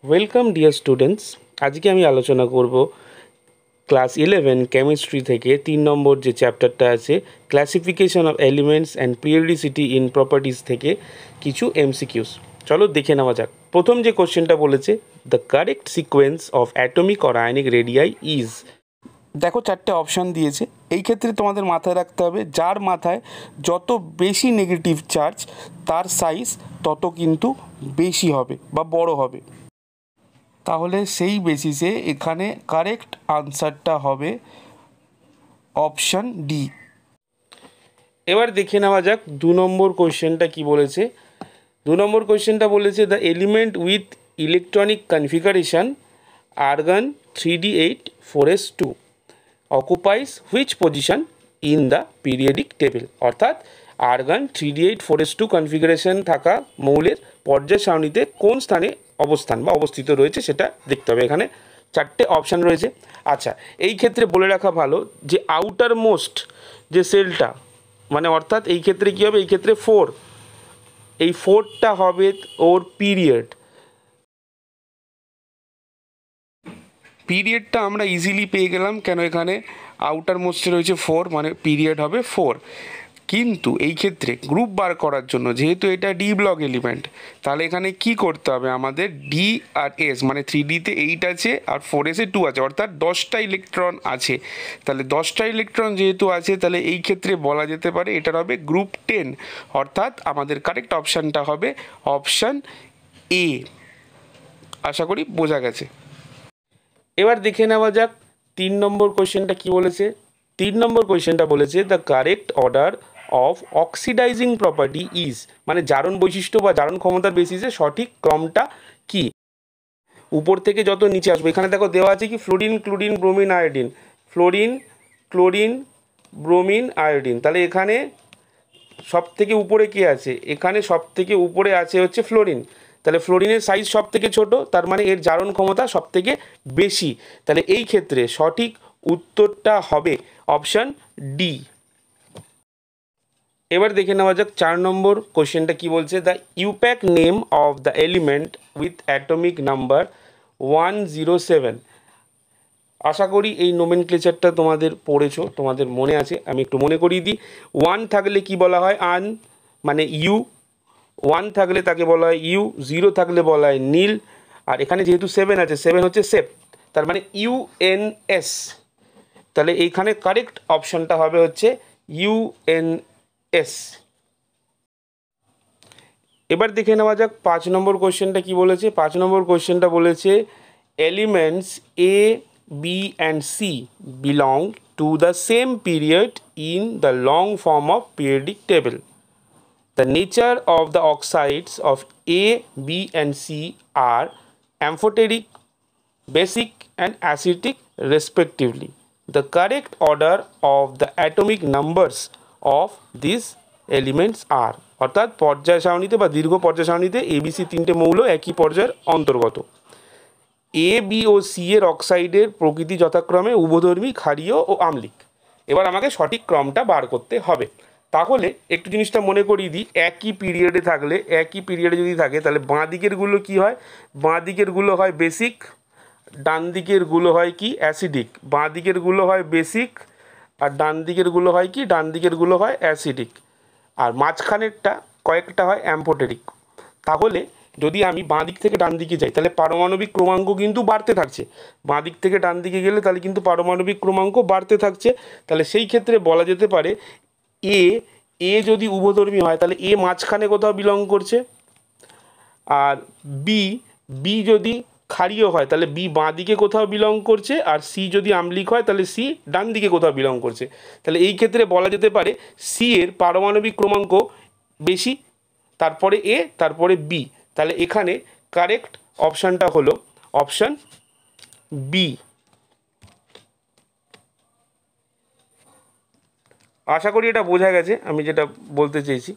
Welcome dear students. আজকে আমি আলোচনা করব ক্লাস 11 কেমিস্ট্রি থেকে 3 নম্বর যে চ্যাপ্টারটা আছে classification of elements and periodicity in properties থেকে কিছু এমসিকিউস। চলো দেখে নেওয়া যাক। প্রথম যে কোশ্চেনটা বলেছে, the correct sequence of atomic or ionic radii is. দেখো চারটে অপশান দিয়েছে। এই ক্ষেত্রে তোমাদের মাথায় রাখতে হবে যার মাথায় যত বেশি নেগেটিভ চার্জ তার সাইজ তত কিন্তু বেশি হবে বা বড় হবে। তাহলে সেই বেসিসে এখানে কারেক্ট আনসারটা হবে অপশান ডি। এবার দেখে নেওয়া যাক 2 নম্বর কোয়েশ্চেনটা কি বলেছে। 2 নম্বর কোয়েশ্চেনটা বলেছে the element with electronic configuration argon 3d8 4s2 অকুপাইজ which position in the periodic table. অর্থাৎ আর্গন 3d8 4s2 কনফিগারেশন থাকা মৌলের পর্যায় সারণীতে কোন স্থানে অবস্থান বা অবস্থিত রয়েছে সেটা দেখতে হবে। এখানে চারটে অপশান রয়েছে। আচ্ছা, এই ক্ষেত্রে বলে রাখা ভালো যে আউটার মোস্ট যে সেলটা মানে অর্থাৎ এই ক্ষেত্রে কী হবে, এই ক্ষেত্রে 4, এই 4টা হবে ওর পিরিয়ডটা আমরা ইজিলি পেয়ে গেলাম, কেন এখানে আউটার মোস্টে রয়েছে 4 মানে পিরিয়ড হবে 4। কিন্তু এই ক্ষেত্রে গ্রুপ বার করার জন্য যেহেতু এটা ডি ব্লক এলিমেন্ট, তাহলে এখানে কি করতে হবে আমাদের, ডি আর এস মানে 3ডিতে 8 আছে আর 4এসে 2 আছে, অর্থাৎ 10টা ইলেকট্রন আছে। তাহলে 10টা ইলেকট্রন যেহেতু আছে তাহলে এই ক্ষেত্রে বলা যেতে পারে এটার হবে গ্রুপ 10, অর্থাৎ আমাদের কারেক্ট অপশানটা হবে অপশান এ। আশা করি বোঝা গেছে। এবার দেখে নেওয়া যাক 3 নম্বর কোয়েশ্চেনটা কি বলেছে। 3 নম্বর কোয়েশ্চেনটা বলেছে the correct order of oxidising property is, মানে জারণ বৈশিষ্ট্য বা জারণ ক্ষমতার বেসিসে সঠিক ক্রমটা কি। উপর থেকে যত নিচে আসবে, এখানে দেখো দেওয়া আছে কি fluorine, chlorine, bromine, iodine, fluorine, chlorine, bromine, iodine. তাহলে এখানে সব থেকে উপরে কি আছে, এখানে সব থেকে উপরে আছে হচ্ছে ফ্লোরিন। তাহলে ফ্লোরিনের সাইজ সব থেকে ছোট, তার মানে এর জারণ ক্ষমতা সব থেকে বেশি। তাহলে এই ক্ষেত্রে সঠিক উত্তরটা হবে অপশান ডি। এবার দেখে নেওয়া যাক 4 নম্বর কোশ্চেনটা কি বলছে। The IUPAC name of the element with atomic number 107। আশা করি এই নোমেনক্লেচারটা তোমাদের পড়েছো, তোমাদের মনে আছে। আমি একটু মনে করিয়ে দিই। 1 থাকলে কি বলা হয়, আন মানে ইউ, 1 থাকলে তাকে বলা হয় ইউ, 0 থাকলে বলা হয় নীল, আর এখানে যেহেতু 7 আছে 7 হচ্ছে সেপ, তার মানে ইউএনএস। তাহলে এইখানে কারেক্ট অপশানটা হবে হচ্ছে ইউএনএস। এবার দেখে নেওয়া যাক 5 নম্বর কোয়েশ্চেনটা কি বলেছে। 5 নম্বর কোয়েশ্চেনটা বলেছে elements A, B and C belong to the same period in the long form of periodic table. The nature of the oxides of A, B and C are amphoteric, basic and acidic respectively. The correct order of the atomic numbers of these elements are, অর্থাৎ পর্যায় সারণীতে বা দীর্ঘ পর্যায় সারণীতে ABC 3টে মৌল একই পর্যায়ের অন্তর্গত। এ, বি ও সি এর অক্সাইডের প্রকৃতি যথাক্রমে উভধর্মী, ক্ষারীয় ও আম্লিক। এবার আমাকে সঠিক ক্রমটা বার করতে হবে। তাহলে একটু জিনিসটা মনে করিয়ে দিই, একই পিরিয়ডে থাকলে, একই পিরিয়ডে যদি থাকে তাহলে বাঁ দিকেরগুলো কী হয়, বাঁ দিকেরগুলো হয় বেসিক, ডান দিকেরগুলো হয় কি অ্যাসিডিক। বাঁ দিকেরগুলো হয় বেসিক আর ডান দিকেরগুলো হয় কি, ডান দিকেরগুলো হয় অ্যাসিডিক, আর মাঝখানেরটা কয়েকটা হয় অ্যাম্ফোটেরিক। তাহলে যদি আমি বাঁ দিক থেকে ডান দিকে যাই তাহলে পারমাণবিক ক্রমাঙ্ক কিন্তু বাড়তে থাকছে। বাঁ দিক থেকে ডান দিকে গেলে তাহলে কিন্তু পারমাণবিক ক্রমাঙ্ক বাড়তে থাকছে। তাহলে সেই ক্ষেত্রে বলা যেতে পারে এ যদি উভধর্মী হয় তাহলে এ মাঝখানে কোথাও বিলং করছে, আর বি যদি ক্ষারীয় হয় তাহলে বি বাঁ দিকে কোথাও বিলং করছে, আর সি যদি আম্লিক হয় তাহলে সি ডান দিকে কোথাও বিলং করছে। তাহলে এই ক্ষেত্রে বলা যেতে পারে সি এর পারমাণবিক ক্রমাঙ্ক বেশি, তারপরে এ, তারপরে বি। তাহলে এখানে কারেক্ট অপশানটা হলো অপশান বি। আশা করি এটা বোঝা গেছে আমি যেটা বলতে চেয়েছি।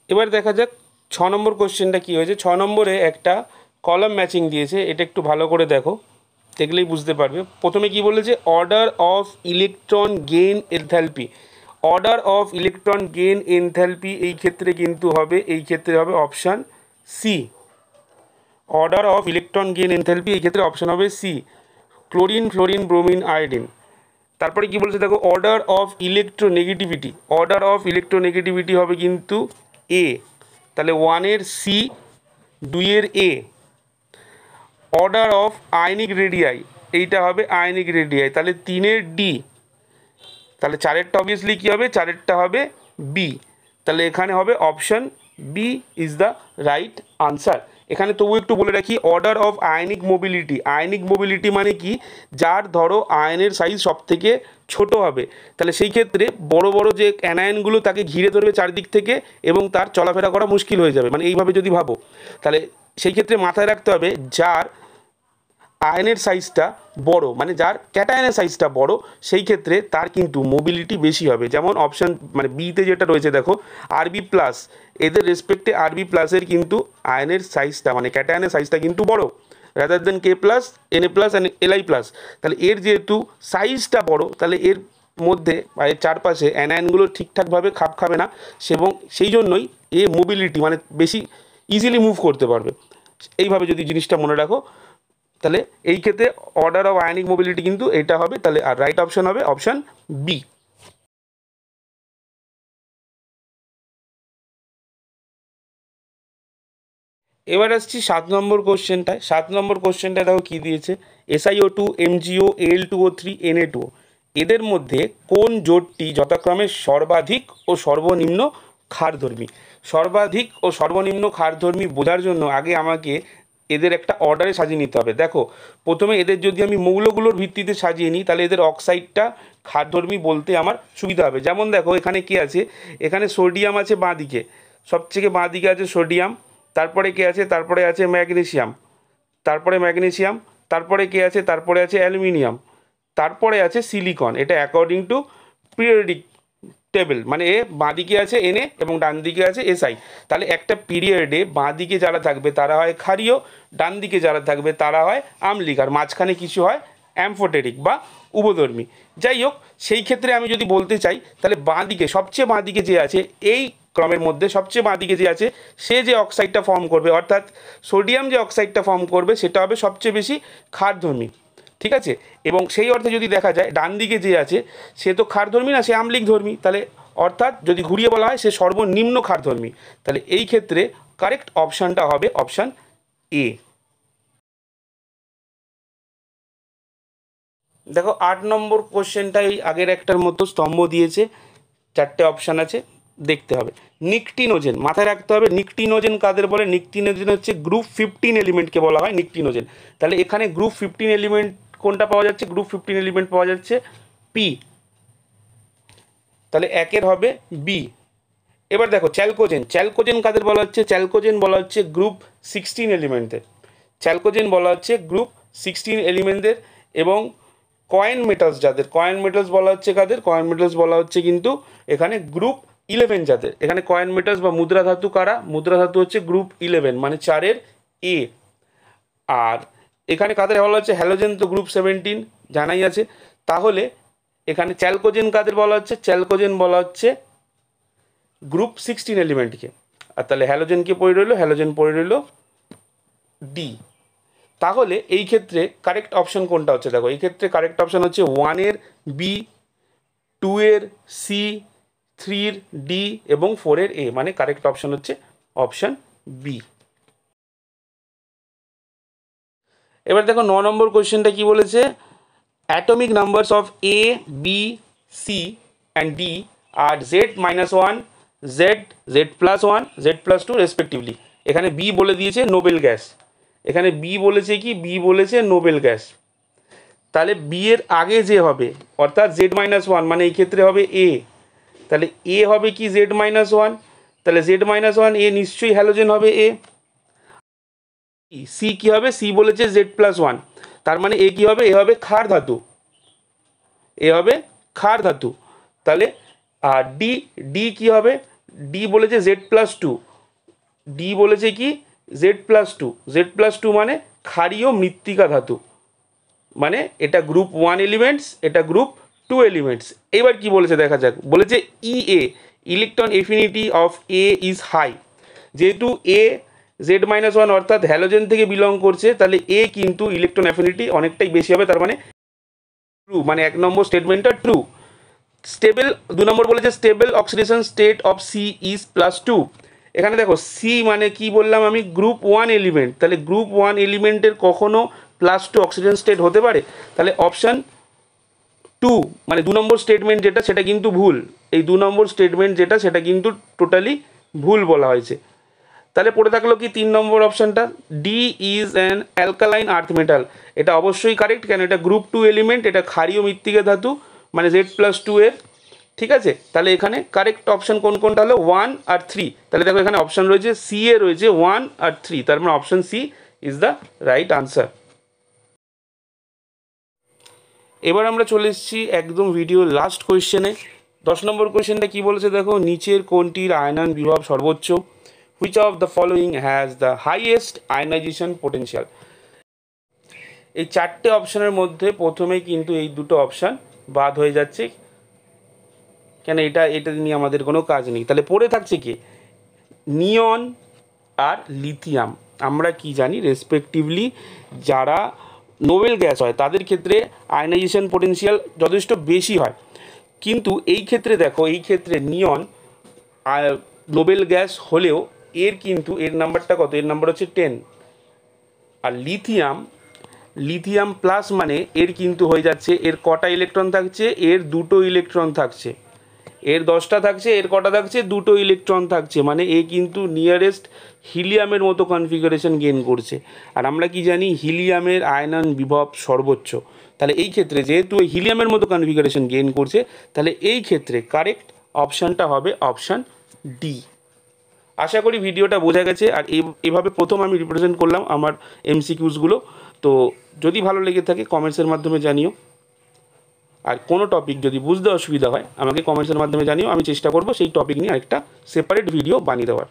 এবার দেখা যাক 6 নম্বর কোশ্চেনটা কী হয়েছে। 6 নম্বরে একটা কলাম ম্যাচিং দিয়েছে, এটা একটু ভালো করে দেখো, দেখলেই বুঝতে পারবে। প্রথমে কি বলেছে, order of electron gain enthalpy. Order of electron gain enthalpy এই ক্ষেত্রে কিন্তু হবে, এই ক্ষেত্রে হবে option C. Order of electron gain enthalpy এই ক্ষেত্রে অপশান হবে C, chlorine, fluorine, bromine, iodine. তারপরে কি বলছে দেখো, order of electronegativity, order of electronegativity হবে কিন্তু এ, তাহলে 1-এর সি, 2-এর A. Order of ionic radii এইটা হবে আয়নিক রেডিয়াই, তাহলে 3-এর ডি, তাহলে 4-এরটা অবভিয়াসলি কী হবে, 4-এরটা হবে বি, তাহলে এখানে হবে option B is the right answer. এখানে তবু একটু বলে রাখি, order of ionic mobility, ionic mobility মানে কি, যার ধরো আয়নের সাইজ সব থেকে ছোট হবে, তাহলে সেই ক্ষেত্রে বড় বড় যে অ্যানায়নগুলো তাকে ঘিরে ধরবে চারদিক থেকে এবং তার চলাফেরা করা মুশকিল হয়ে যাবে, মানে এইভাবে যদি ভাবো, তাহলে সেই ক্ষেত্রে মাথায় রাখতে হবে যার আয়নের সাইজটা বড়, মানে যার ক্যাটায়নের সাইজটা বড়, সেই ক্ষেত্রে তার কিন্তু মোবিলিটি বেশি হবে। যেমন অপশান মানে বিতে যেটা রয়েছে দেখো, আরবি প্লাস, এদের রেসপেক্টে আরবি প্লাসের কিন্তু আয়নের সাইজটা মানে ক্যাটায়নের সাইজটা কিন্তু বড়, rather than K plus, N A plus and L I plus. তাহলে এর যেহেতু সাইজটা বড়, তাহলে এর মধ্যে বা এর চারপাশে অ্যানায়নগুলো ঠিকঠাকভাবে খাপ খাবে না, এবং সেই জন্যই এ মোবিলিটি মানে বেশি ইজিলি মুভ করতে পারবে। এইভাবে যদি জিনিসটা মনে রাখো, তাহলে এই ক্ষেত্রে অর্ডার অফ আয়নিক মোবিলিটি কিন্তু এটা হবে, তাহলে আর রাইট অপশন হবে অপশান বি। এবার আসছি 7 নম্বর কোশ্চেনটায়। 7 নম্বর কোশ্চেনটায় দেখো কী দিয়েছে, SiO2, MgO, Al2O3, Na2 এদের মধ্যে কোন জোটটি যথাক্রমে সর্বাধিক ও সর্বনিম্ন ক্ষারধর্মী। সর্বাধিক ও সর্বনিম্ন ক্ষারধর্মী বোঝার জন্য আগে আমাকে এদের একটা অর্ডারে সাজিয়ে নিতে হবে। দেখো প্রথমে এদের যদি আমি মৌলগুলোর ভিত্তিতে সাজিয়ে নিই, তাহলে এদের অক্সাইডটা ক্ষারধর্মী বলতে আমার সুবিধা হবে। যেমন দেখো এখানে কি আছে, এখানে সোডিয়াম আছে বাঁ দিকে, সবথেকে বাঁ দিকে আছে সোডিয়াম, তারপরে কে আছে, তারপরে আছে ম্যাগনেসিয়াম, তারপরে ম্যাগনেসিয়াম, তারপরে কে আছে, তারপরে আছে অ্যালুমিনিয়াম, তারপরে আছে সিলিকন। এটা অ্যাকর্ডিং টু পিরিয়ডিক টেবিল, মানে এ বাঁ দিকে আছে এনএ এবং ডান দিকে আছে এসআই। তাহলে একটা পিরিয়ডে বাঁ দিকে যারা থাকবে তারা হয় ক্ষারীয়, ডান দিকে যারা থাকবে তারা হয় আম্লিক, আর মাঝখানে কিছু হয় অ্যামফোটেরিক বা উভধর্মী। যাই হোক, সেই ক্ষেত্রে আমি যদি বলতে চাই, তাহলে বাঁ দিকে সবচেয়ে বাঁ দিকে যে আছে, এই ক্রমের মধ্যে সবচেয়ে বাঁ দিকে যে আছে, সে যে অক্সাইডটা ফর্ম করবে, অর্থাৎ সোডিয়াম যে অক্সাইডটা ফর্ম করবে, সেটা হবে সবচেয়ে বেশি ক্ষারধর্মী। ঠিক আছে, এবং সেই অর্থে যদি দেখা যায় ডান দিকে যে আছে সে তো ক্ষারধর্মী না, সে আম্লিক ধর্মী, তাহলে অর্থাৎ যদি ঘুরিয়ে বলা হয় সে সর্বনিম্ন ক্ষারধর্মী। তাহলে এই ক্ষেত্রে কারেক্ট অপশানটা হবে অপশান এ। দেখো 8 নম্বর কোশ্চেনটাই আগের একটার মতো স্তম্ভ দিয়েছে, 4টে অপশান আছে, দেখতে হবে। নিকটিনোজেন, মাথায় রাখতে হবে নিকটিনোজেন কাদের বলে, নিকটিনোজেন হচ্ছে গ্রুপ 15 এলিমেন্টকে বলা হয় নিকটিনোজেন। তাহলে এখানে গ্রুপ 15 এলিমেন্ট কোনটা পাওয়া যাচ্ছে, গ্রুপ 15 এলিমেন্ট পাওয়া যাচ্ছে পি, তাহলে একের হবে বি। এবার দেখো চ্যালকোজেন, চ্যালকোজেন কাদের বলা হচ্ছে, চ্যালকোজেন বলা হচ্ছে গ্রুপ 16 এলিমেন্টদের, চ্যালকোজেন বলা হচ্ছে গ্রুপ 16 এলিমেন্টদের। এবং কয়েন মেটালস যাদের, কয়েন মেটালস বলা হচ্ছে কাদের, কয়েন মেটালস বলা হচ্ছে কিন্তু এখানে গ্রুপ 11 যাদের। এখানে কয়েন মেটালস বা মুদ্রা ধাতু কারা, মুদ্রা ধাতু হচ্ছে গ্রুপ 11 মানে 4-এর এ। আর এখানে কাদের বলা হচ্ছে, হ্যালোজেন তো গ্রুপ 17 জানাই আছে। তাহলে এখানে চ্যালকোজেন কাদের বলা হচ্ছে, চ্যালকোজেন বলা হচ্ছে গ্রুপ 16 এলিমেন্টকে। আর তাহলে হ্যালোজেনকে পড়ে রইল, হ্যালোজেন পড়ে রইল ডি। তাহলে এই ক্ষেত্রে কারেক্ট অপশন কোনটা হচ্ছে, দেখো এই ক্ষেত্রে কারেক্ট অপশন হচ্ছে 1-এর বি, 2-এর সি, 3-এর ডি এবং 4-এর এ, মানে কারেক্ট অপশন হচ্ছে অপশন বি। এবার দেখো 9 নম্বর কোয়েশ্চেনটা কি বলেছে, atomic numbers of A, B, C and D আর Z-1, Z, Z+1, Z+2 respectively. এখানে বি বলে দিয়েছে নোবেল গ্যাস, এখানে বি বলেছে কি, বি বলেছে নোবেল গ্যাস। তাহলে বি এর আগে যে হবে অর্থাৎ Z-1 মানে এই ক্ষেত্রে হবে এ, তাহলে এ হবে কি Z-1, তাহলে Z-1 এ নিশ্চয়ই হ্যালোজেন হবে এ। সি কি হবে, সি বলেছে Z+1, তার মানে এ কি হবে, এ হবে ক্ষার ধাতু, এ হবে ক্ষার ধাতু। তাহলে আর ডি, ডি কি হবে, ডি বলেছে Z+2, ডি বলেছে কি Z+2, Z+2 মানে ক্ষারীয় মৃত্তিকা ধাতু, মানে এটা গ্রুপ 1 এলিমেন্টস, এটা গ্রুপ টু এলিমেন্টস। এবার কি বলেছে দেখা যাক, বলেছে EA electron affinity of A is high. যেহেতু এ Z-1 অর্থাৎ হ্যালোজেন থেকে বিলং করছে, তাহলে এ কিন্তু ইলেকট্রন অ্যাফিনিটি অনেকটাই বেশি হবে, তার মানে ট্রু, মানে 1 নম্বর স্টেটমেন্টটা ট্রু। স্টেবল 2 নম্বর বলেছে stable oxidation state of C is +2। এখানে দেখো সি মানে কি বললাম আমি, গ্রুপ 1 এলিমেন্ট, তাহলে গ্রুপ 1 এলিমেন্টের কখনো +2 অক্সিজেন স্টেট হতে পারে? তাহলে অপশান 2 মানে 2 নম্বর স্টেটমেন্ট যেটা সেটা কিন্তু ভুল। এই 2 নম্বর স্টেটমেন্ট যেটা সেটা কিন্তু টোটালি ভুল বলা হয়েছে। তাহলে পড়ে থাকলো কি 3 নম্বর অপশানটা, D is an alkaline earth metal. এটা অবশ্যই কারেক্ট, কেন এটা গ্রুপ 2 এলিমেন্ট, এটা ক্ষারীয় মৃত্তিকা ধাতু, মানে Z+2 এর। ঠিক আছে, তাহলে এখানে কারেক্ট অপশান কোন কোনটা হলো 1 আর 3। তাহলে দেখো এখানে অপশান রয়েছে সি এ রয়েছে 1 আর 3, তার মানে option C is the right answer. এবার আমরা চলে এসেছি একদম ভিডিও লাস্ট কোয়েশ্চেনে। 10 নম্বর কোয়েশ্চেনটা কি বলেছে দেখো, নিচের কোনটির আয়নন বিভব সর্বোচ্চ? Which of the following has the highest ionisation potential? এই 4টে অপশানের মধ্যে প্রথমেই কিন্তু এই দুটো অপশান বাদ হয়ে যাচ্ছে, কেন এটা নিয়ে আমাদের কোনো কাজ নেই। তাহলে পড়ে থাকছে কি, নিয়ন আর লিথিয়াম। আমরা কি জানি রেসপেক্টিভলি যারা নোবেল গ্যাস হয় তাদের ক্ষেত্রে আয়নাইজেশন পোটেনশিয়াল যথেষ্ট বেশি হয়, কিন্তু এই ক্ষেত্রে দেখো, এই ক্ষেত্রে নিয়ন নোবেল গ্যাস হলেও এর নাম্বারটা কত, এর নাম্বার হচ্ছে 10। আর লিথিয়াম প্লাস মানে এর কিন্তু হয়ে যাচ্ছে, এর কটা ইলেকট্রন থাকছে, এর 2টো ইলেকট্রন থাকছে। এর 10টা থাকছে, এর কটা থাকছে, 2টো ইলেকট্রন থাকছে, মানে এ কিন্তু নিয়ারেস্ট হিলিয়ামের মতো কনফিগারেশন গেইন করছে। আর আমরা কি জানি হিলিয়ামের আয়নন বিভব সর্বোচ্চ। তাহলে এই ক্ষেত্রে যেহেতু ওই হিলিয়ামের মতো কনফিগারেশন গেইন করছে, তাহলে এই ক্ষেত্রে কারেক্ট অপশানটা হবে অপশান ডি। আশা করি ভিডিওটা বোঝা গেছে। আর এভাবে প্রথম আমি রিপ্রেজেন্ট করলাম আমার এমসিকিউসগুলো। তো যদি ভালো লেগে থাকে কমেন্টসের মাধ্যমে জানিও, আর কোনো টপিক যদি বুঝতে অসুবিধা হয় আমাকে কমেন্টসের মাধ্যমে জানিও, আমি চেষ্টা করব সেই টপিক নিয়ে আরেকটা সেপারেট ভিডিও বানিয়ে দেওয়ার।